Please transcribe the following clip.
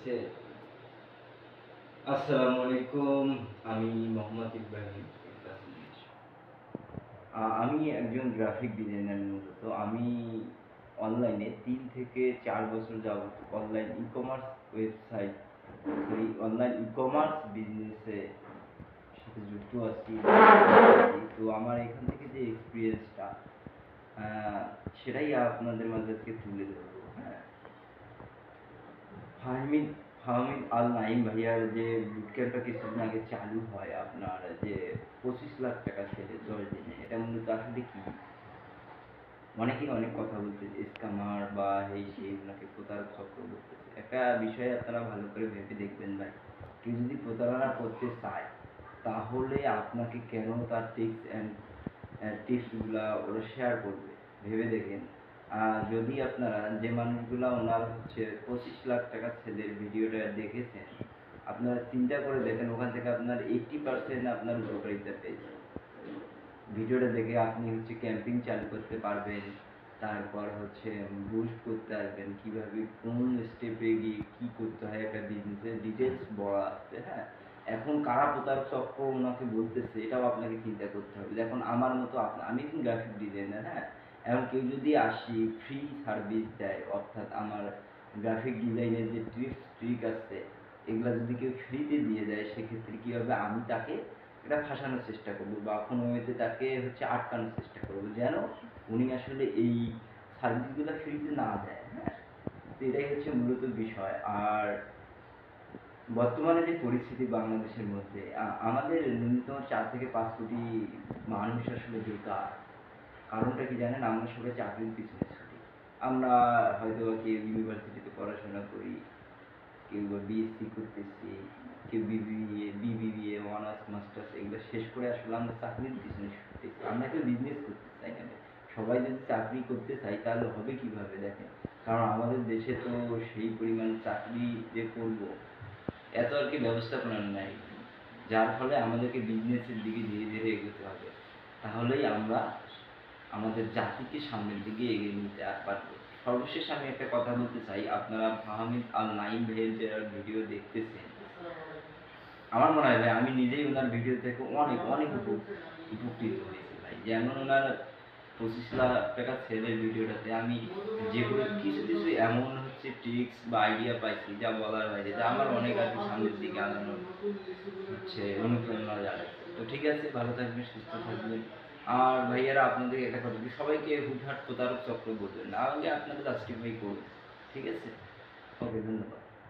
হচ্ছে আসসালামু আলাইকুম। আমি মোহাম্মদ ইব্রাহিম। আমি একজন গ্রাফিক ডিজাইনার। মূলত আমি অনলাইনে ৩ থেকে ৪ বছর যাবত online e-commerce website online e-commerce বিজনেসে সাথে যুক্ত আছি। তো আমার এখান থেকে যে এক্সপিরিয়েন্সটা সেটাই আপনাদের মাঝে আজকে তুলে ধরবো। হ্যাঁ, ফাহমিদ ফাহমিদ আল নাঈম ভাইয়ার যে বুটক্যাম্পটা কিছুদিন আগে চালু হয়, আপনার যে ২৫ লাখ টাকা ছেলে ১০ দিনে, এটা মূলত আসলে কি? অনেকেই অনেক কথা বলতেছে, স্ক্যামার বা এই সেই, ওনাকে প্রতারক চক্র বলতেছে। একটা বিষয় আপনারা ভালো করে ভেবে দেখবেন ভাই, কেউ যদি প্রতারণা করতে চায় তাহলে আপনাকে কেন তার টিপসগুলা ওরা শেয়ার করবে? ভেবে দেখেন। যদি আপনারা যে মানুষগুলা ওনার হচ্ছে ২৫ লাখ টাকা ছেলের ভিডিওটা দেখেছেন, আপনারা চিন্তা করে দেখেন ওখান থেকে আপনার 80% আপনার উপকারিতা পেয়েছে। ভিডিওটা দেখে আপনি হচ্ছে ক্যাম্পিং চালু করতে পারবেন, তারপর হচ্ছে বুস্ট করতে পারবেন, কীভাবে কোন স্টেপে গিয়ে কী করতে হয়, একটা বিজনেসের ডিটেলস বলা আছে। হ্যাঁ, এখন কারা প্রতারক চক্র ওনাকে বলতেছে এটাও আপনাকে চিন্তা করতে হবে। দেখুন আমার মতো আমি একজন গ্রাফিক ডিজাইনার। হ্যাঁ, এখন কেউ যদি আসি ফ্রি সার্ভিস দেয়, অর্থাৎ আমার গ্রাফিক ডিজাইনের যে ট্রিক আছে এগুলা যদি কেউ ফ্রিতে দিয়ে দেয়, সেক্ষেত্রে কী হবে, আমি তাকে এটা ফাঁসানোর চেষ্টা করবো বা কোনো ওয়েতে তাকে হচ্ছে আটকানোর চেষ্টা করবো, যেন উনি আসলে এই সার্ভিসগুলো ফ্রিতে না দেয়। হ্যাঁ, তো এটাই হচ্ছে মূলত বিষয়। আর বর্তমানে যে পরিস্থিতি বাংলাদেশের মধ্যে, আমাদের ন্যূনতম ৪ থেকে ৫ কোটি মানুষ আসলে বেকার। কারণটা কি জানেন? আমরা সবাই চাকরির পিছনে ছুটি। আমরা হয়তো কেউ ইউনিভার্সিটিতে পড়াশোনা করি, কেউ বা বিএসসি করতেছি, কেউ বিবিএ, অনার্স, মাস্টার্স এগুলো শেষ করে আসলে আমরা চাকরির পিছনে ছুটতেছি। আমরা কেউ বিজনেস করতে চাই না। সবাই যদি চাকরি করতে চাই তাহলে হবে কিভাবে দেখেন? কারণ আমাদের দেশে তো সেই পরিমাণ চাকরি যে করব এত আর কি ব্যবস্থাপনা নাই, যার ফলে আমাদেরকে বিজনেসের দিকে ধীরে ধীরে এগোতে হবে। তাহলেই আমরা আমাদের জাতিকে সামনের দিকে এগিয়ে নিতে পারবো। সর্বশেষ আমি একটা কথা বলতে চাই, আপনারা ফাহমিদ আল নাঈম ভাইয়ের যে ভিডিও দেখতেছেন, আমার মনে হয় ভাই আমি নিজেই ওনার ভিডিও থেকে অনেক অনেক উপকৃত হয়েছি ভাই। যেমন ওনার ২৫ লাখ টাকা ছেলের ভিডিওটাতে আমি যেগুলো কিছু কিছু এমন হচ্ছে ট্রিক্স বা আইডিয়া পাইছি যা বলার বাইরে, যা আমার অনেক আর কি সামনের দিকে আগানোর হচ্ছে অনুপ্রেরণা জাগাচ্ছে। তো ঠিক আছে, ভালো থাকবেন, সুস্থ থাকবেন। আর ভাইয়ারা আপনাদের একটা কথা বলি, সবাইকে হুটহাট প্রতারক চক্র বলবেন না, আগে আপনাদের জাস্টিফাই করুন। ঠিক আছে? ওকে, ধন্যবাদ।